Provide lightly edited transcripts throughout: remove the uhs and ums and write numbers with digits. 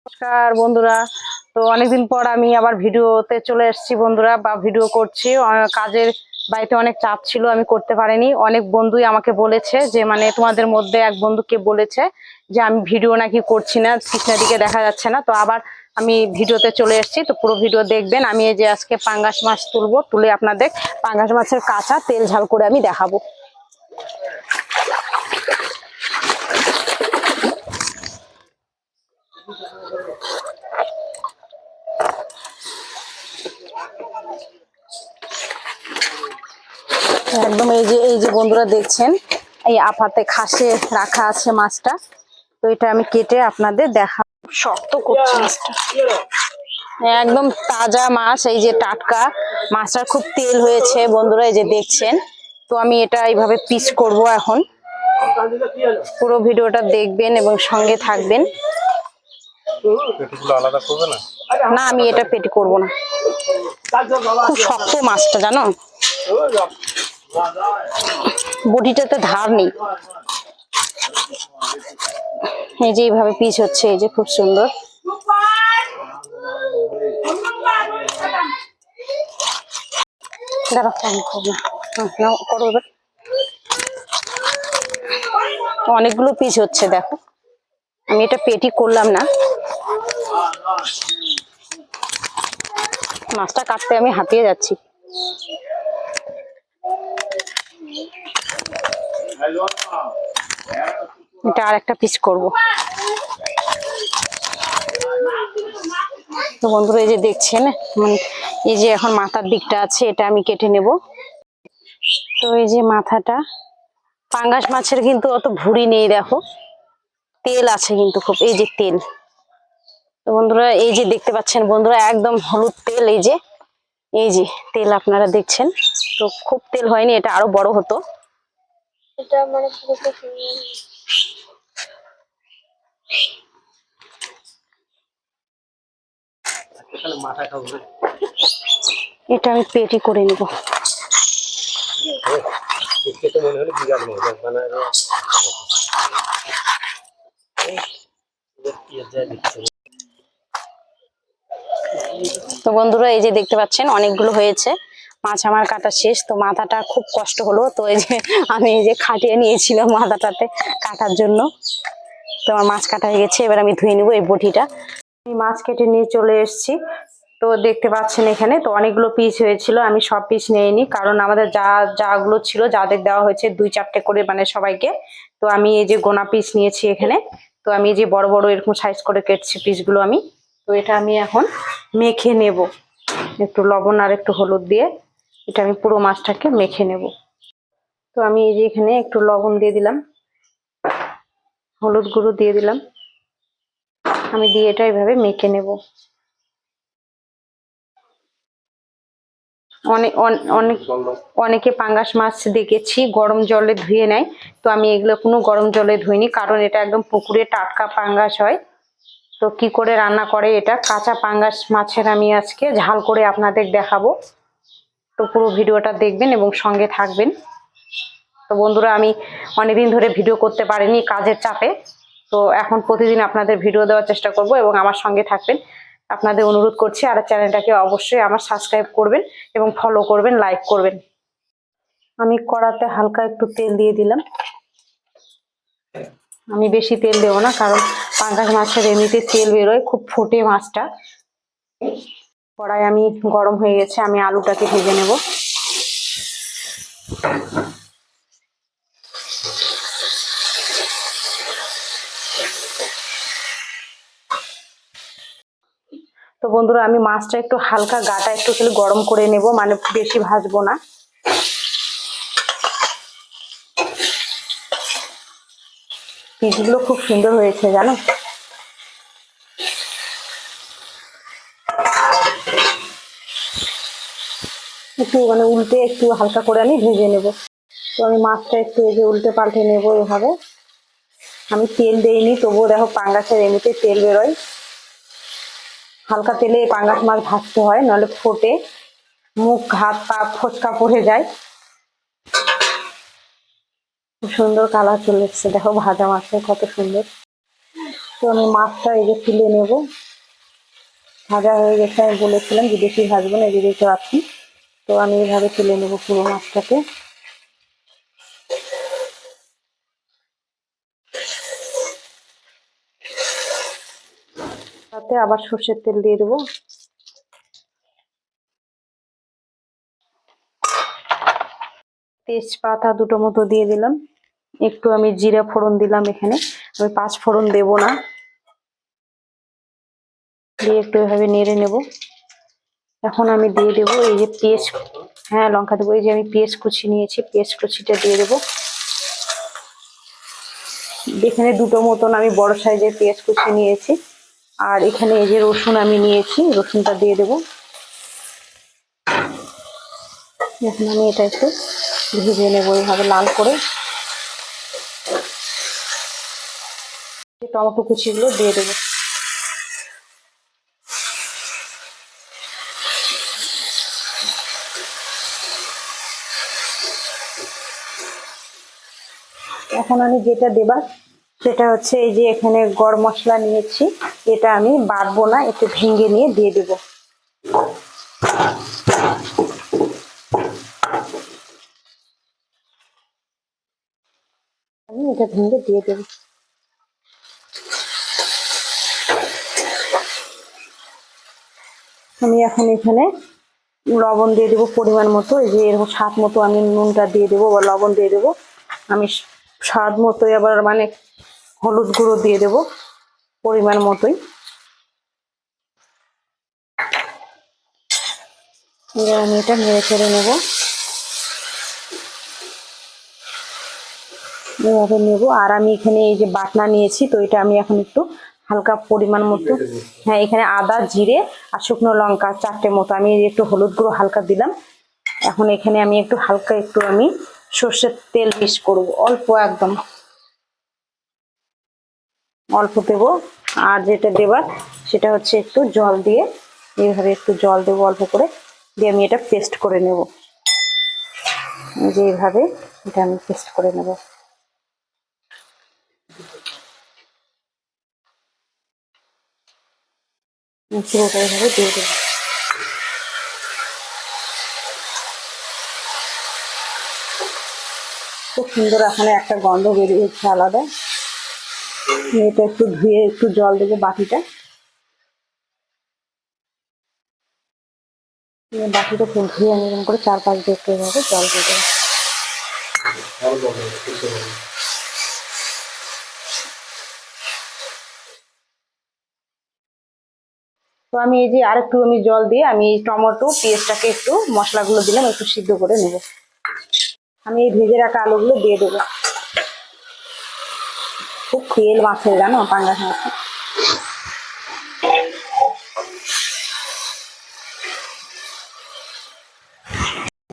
নমস্কার বন্ধুরা। তো অনেকদিন পর আমি আবার ভিডিওতে চলে এসেছি বন্ধুরা, বা ভিডিও করছি। কাজের বাড়িতে অনেক চাপ ছিল, আমি করতে পারিনি। অনেক বন্ধুই আমাকে বলেছে যে মানে তোমাদের মধ্যে এক বন্ধুকে বলেছে যে আমি ভিডিও নাকি করছি না, কৃষ্ণাদিকে দেখা যাচ্ছে না। তো আবার আমি ভিডিওতে চলে এসেছি, তো পুরো ভিডিও দেখবেন। আমি এই যে আজকে পাঙ্গাস মাছ তুলবো, তুলে আপনাদের পাঙ্গাস মাছের কাঁচা তেল ঝাল করে আমি দেখাবো। একদম এই যে বন্ধুরা দেখছেন, এই আপাতে খাসে রাখা আছে মাছটা। তো এটা আমি কেটে আপনাদের দেখা। শক্ত করছি মাছটা, একদম তাজা মাছ, এই যে টাটকা মাছটার খুব তেল হয়েছে বন্ধুরা, এই যে দেখছেন। তো আমি এটা এইভাবে পিস করব এখন। পুরো ভিডিওটা দেখবেন এবং সঙ্গে থাকবেন। আলাদা করবে না? না, আমি এটা পেটি করব না, খুব শক্ত মাছটা জানো, বটিটাতে ধার নেই। এই যে এইভাবে পিস হচ্ছে, এই যে খুব সুন্দর। অনেকগুলো পিস হচ্ছে দেখো, আমি এটা পেটি করলাম না। মাছটা কাটতে আমি হাঁপিয়ে যাচ্ছি। এটা আর একটা পিস করব। তো বন্ধুরা এই যে দেখছেন, এই যে এখন মাথার দিকটা আছে, এটা আমি কেটে নেব। তো এই যে মাথাটা, পাঙ্গাস মাছের কিন্তু অত ভুঁড়ি নেই, দেখো তেল আছে কিন্তু খুব, এই যে তেল। তো বন্ধুরা এই যে দেখতে পাচ্ছেন বন্ধুরা, একদম হলুদ তেল, এই যে তেল আপনারা দেখছেন। তো খুব তেল হয়নি, এটা আরো বড় হতো। এটা মানে এটা আমি পেটি করে নেব। তো বন্ধুরা এই যে দেখতে পাচ্ছেন অনেকগুলো হয়েছে মাছ, আমার কাটা শেষ। তো মাথাটা খুব কষ্ট হলো, তো এই যে আমি এই যে খাটিয়ে নিয়েছিলাম মাথাটাতে কাটার জন্য। তো আমার মাছ কাটা হয়ে গেছে, এবার আমি ধুয়ে নেবো এই বটিটা। আমি মাছ কেটে নিয়ে চলে এসেছি। তো দেখতে পাচ্ছেন এখানে তো অনেকগুলো পিস হয়েছিল, আমি সব পিস নিইনি, কারণ আমাদের যাগুলো ছিল যাদের দেওয়া হয়েছে 2-4টে করে মানে সবাইকে। তো আমি এই যে গোনা পিস নিয়েছি এখানে। তো আমি এই যে বড় বড় এরকম সাইজ করে কেটেছি পিসগুলো আমি। তো এটা আমি এখন মেখে নেব একটু লবণ আর একটু হলুদ দিয়ে। এটা আমি পুরো মাছটাকে মেখে নেব। তো আমি এই যে এখানে একটু লবণ দিয়ে দিলাম, হলুদ গুঁড়ো দিয়ে দিলাম, আমি দিয়ে এটা এইভাবে মেখে নেব। অনেকে পাঙ্গাস মাছ দেখেছি গরম জলে ধুয়ে নেয়, তো আমি এগুলো কোনো গরম জলে ধুইনি, কারণ এটা একদম পুকুরে টাটকা পাঙ্গাস হয়। তো কি করে রান্না করে এটা, কাঁচা পাঙ্গাস মাছের আমি আজকে ঝাল করে আপনাদের দেখাবো। তো পুরো ভিডিওটা দেখবেন এবং সঙ্গে থাকবেন। তো বন্ধুরা আমি অনেকদিন ধরে ভিডিও করতে পারিনি কাজের চাপে, তো এখন প্রতিদিন আপনাদের ভিডিও দেওয়ার চেষ্টা করব এবং আমার সঙ্গে থাকবেন। আপনাদের অনুরোধ করছি, আর চ্যানেলটাকে অবশ্যই আমার সাবস্ক্রাইব করবেন এবং ফলো করবেন, লাইক করবেন। আমি কড়াতে হালকা একটু তেল দিয়ে দিলাম, আমি বেশি তেল দেবো না, কারণ পাঙ্গাস মাছের এমনিতে তেল বেরোয়, খুব ফোটে মাছটা। কড়াই আমি গরম হয়ে গেছে, আমি আলুটাকে ভেজে নেব। তো বন্ধুরা আমি মাছটা একটু হালকা গাটা একটু খালি গরম করে নেব, মানে বেশি ভাজবো না। পিসগুলো খুব সুন্দর হয়েছে জানো, একটু মানে উল্টে একটু হালকা করে আমি ভেজে নেব। তো আমি মাছটা একটু এই যে উল্টে পাল্টে নেব এভাবে। আমি তেল দেইনি, তবুও দেখো পাঙ্গাসের এমনিতে তেল বেরোয়, হালকা তেলে পাঙ্গাস মাছ ভাজতে হয়, নাহলে ফোটে, মুখ হাত পা ফোচকা পড়ে যায়। খুব সুন্দর কালার চলে এসছে দেখো, ভাজা মাছের কত সুন্দর। তো আমি মাছটা এই যে তুলে নেব। ভাজা হয়ে গেছে, আমি বলেছিলাম যে বেশি ভাজবো না, এই যে দেখতে পাচ্ছি। তো আমি এইভাবে তুলে নেব পুরো মাছটাকে। তাতে আবার সর্ষের তেল দিয়ে দেবো। তেজপাতা দুটো মতো দিয়ে দিলাম। একটু আমি জিরা ফোড়ন দিলাম এখানে, আমি 5 ফোড়ন দেব না। দিয়ে একটু এভাবে নেড়ে নেব। এখন আমি দিয়ে দেবো এই যে পেঁয়াজ, হ্যাঁ লঙ্কা দেবো। এই যে আমি পেঁয়াজ কুচি নিয়েছি, পেঁয়াজ কুচিটা দিয়ে দেবো। এখানে দুটো মতন আমি বড় সাইজের পেঁয়াজ কুচি নিয়েছি। আর এখানে এই যে রসুন আমি নিয়েছি, রসুনটা দিয়ে দেবো। এখন আমি এটা একটু ভেজে নেবো এইভাবে লাল করে। টমেটো কুচিগুলো দিয়ে দেবো। এখন আমি যেটা দেবার সেটা হচ্ছে এই যে এখানে গরম মশলা নিয়েছি, এটা আমি বাটবো না, একটু ভেঙে নিয়ে দিয়ে দেবো। আমি এটা ভেঙে দিয়ে দেবো। আমি এখন এখানে লবণ দিয়ে দেবো পরিমাণ মতো। এই যে এরকম স্বাদ মতো আমি নুনটা দিয়ে দেবো বা লবণ দিয়ে দেবো। আমি স্বাদ মতোই আবার মানে হলুদ গুঁড়ো দিয়ে দেবো পরিমাণ মতোই। এবার আমি এটা নেড়ে চেড়ে নেবো, এভাবে নেবো। আর আমি এখানে এই যে বাটনা নিয়েছি, তো এটা আমি এখন একটু হালকা পরিমাণ মতো, হ্যাঁ এখানে আদা জিরে আর শুকনো লঙ্কা 4টে মতো, আমি একটু হলুদ গুঁড়ো হালকা দিলাম। এখন এখানে আমি একটু হালকা একটু আমি সর্ষের তেল মিক্স করব, অল্প একদম অল্প দেবো। আর যেটা দেবার সেটা হচ্ছে একটু জল দিয়ে, এইভাবে একটু জল দেবো অল্প করে, দিয়ে আমি এটা পেস্ট করে নেব। যে এইভাবে এটা আমি পেস্ট করে নেব। পুরোটা এইভাবে দিয়ে দেবো। খুব সুন্দর এখানে একটা গন্ধ বেরিয়েছে আলাদা। এটা একটু ধুয়ে একটু জল দেবো বাটিটা, বাটিটা ধুয়ে আমি এরকম করে 4-5 দিয়ে একটু এভাবে জল দিয়ে দেবো। তো আমি এই যে আরেকটু আমি জল দিয়ে আমি টমেটো পেঁয়াজটাকে একটু মশলাগুলো দিলাম, একটু সিদ্ধ করে নেব। আমি এই ভেজে রাখা আলুগুলো দিয়ে দেবো। খুব তেল মাছের, জানো, পাঙ্গাস মাছে।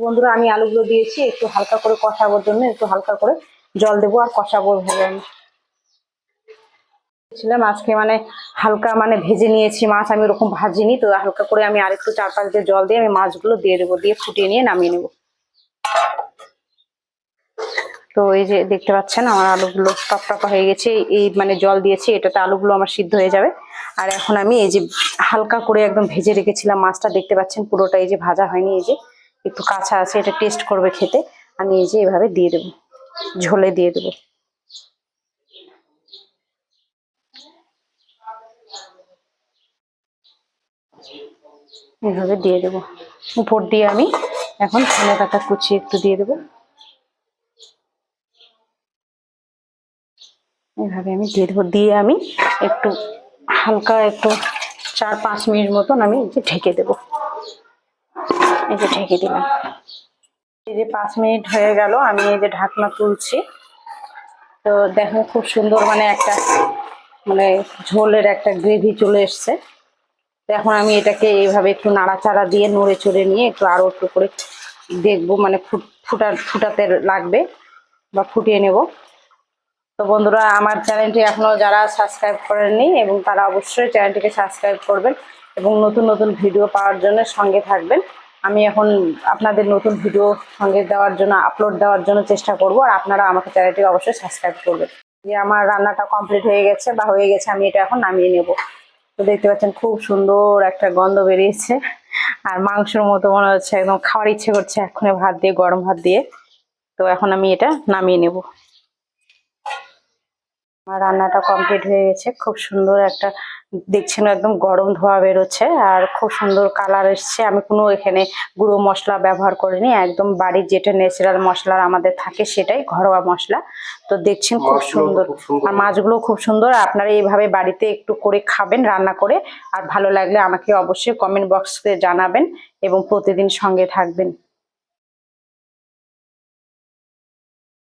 বন্ধুরা আমি আলুগুলো দিয়েছি, একটু হালকা করে কষাবার জন্য একটু হালকা করে জল দেবো আর কষাবো ভাবে। আমি ছিলাম আজকে মানে হালকা মানে ভেজে নিয়েছি মাছ, আমি ওরকম ভাজিনি, তো হালকা করে আমি আরেকটু 4-5 দিয়ে জল দিয়ে আমি মাছগুলো দিয়ে দেবো, দিয়ে ফুটিয়ে নিয়ে নামিয়ে নেবো। তো এই যে দেখতে পাচ্ছেন আমার আলুগুলো টকটকা হয়ে গেছে, এই মানে জল দিয়েছি এটাতে আলুগুলো আমার সিদ্ধ হয়ে যাবে। আর এখন আমি এই যে হালকা করে একদম ভেজে রেখেছিলাম মাছটা, দেখতে পাচ্ছেন পুরোটা এই যে ভাজা হয়নি, এই যে একটু কাঁচা আছে, এটা টেস্ট করবে খেতে। আমি এই যে এভাবে দিয়ে দেবো, ঝোলে দিয়ে দেবো। এভাবে দিয়ে দেবো। উপর দিয়ে আমি এখন ধনে পাতা কুচি একটু দিয়ে দেবো। এভাবে আমি দিয়ে দেবো, দিয়ে আমি একটু হালকা একটু 4-5 মিনিট মতন আমি এই যে ঢেকে দেবো। এই যে ঢেকে দিলাম। এই যে 5 মিনিট হয়ে গেল, আমি এই যে ঢাকনা তুলছি। তো দেখো খুব সুন্দর মানে একটা মানে ঝোলের একটা গ্রেভি চলে এসছে। তো এখন আমি এটাকে এইভাবে একটু নাড়াচাড়া দিয়ে নড়ে চড়ে নিয়ে একটু আরো একটু করে দেখবো, মানে ফুটাতে লাগবে বা ফুটিয়ে নেব। তো বন্ধুরা আমার চ্যানেলটি এখনো যারা সাবস্ক্রাইব করেননি এবং তারা অবশ্যই চ্যানেলটিকে সাবস্ক্রাইব করবেন এবং নতুন নতুন ভিডিও পাওয়ার জন্য সঙ্গে থাকবেন। আমি এখন আপনাদের নতুন ভিডিও সঙ্গে দেওয়ার জন্য আপলোড দেওয়ার জন্য চেষ্টা করব, আর আপনারা আমাকে চ্যানেলটিকে অবশ্যই সাবস্ক্রাইব করবেন। যে আমার রান্নাটা কমপ্লিট হয়ে গেছে বা হয়ে গেছে, আমি এটা এখন নামিয়ে নেব। তো দেখতে পাচ্ছেন খুব সুন্দর একটা গন্ধ বেরিয়েছে, আর মাংসের মতো মনে হচ্ছে, একদম খাওয়ার ইচ্ছে করছে এক্ষুনি ভাত দিয়ে, গরম ভাত দিয়ে। তো এখন আমি এটা নামিয়ে নেব। আমার রান্নাটা কমপ্লিট হয়ে গেছে, খুব সুন্দর একটা, দেখছেন একদম গরম ধোয়া বেরোচ্ছে আর খুব সুন্দর কালার এসছে। আমি কোনো এখানে গুঁড়ো মশলা ব্যবহার করিনি, একদম বাড়ির যেটা ন্যাচারাল মশলা আমাদের থাকে সেটাই, ঘরোয়া মশলা। তো দেখছেন খুব সুন্দর, আর মাছগুলো খুব সুন্দর। আপনারা এইভাবে বাড়িতে একটু করে খাবেন রান্না করে, আর ভালো লাগলে আমাকে অবশ্যই কমেন্ট বক্সে জানাবেন এবং প্রতিদিন সঙ্গে থাকবেন।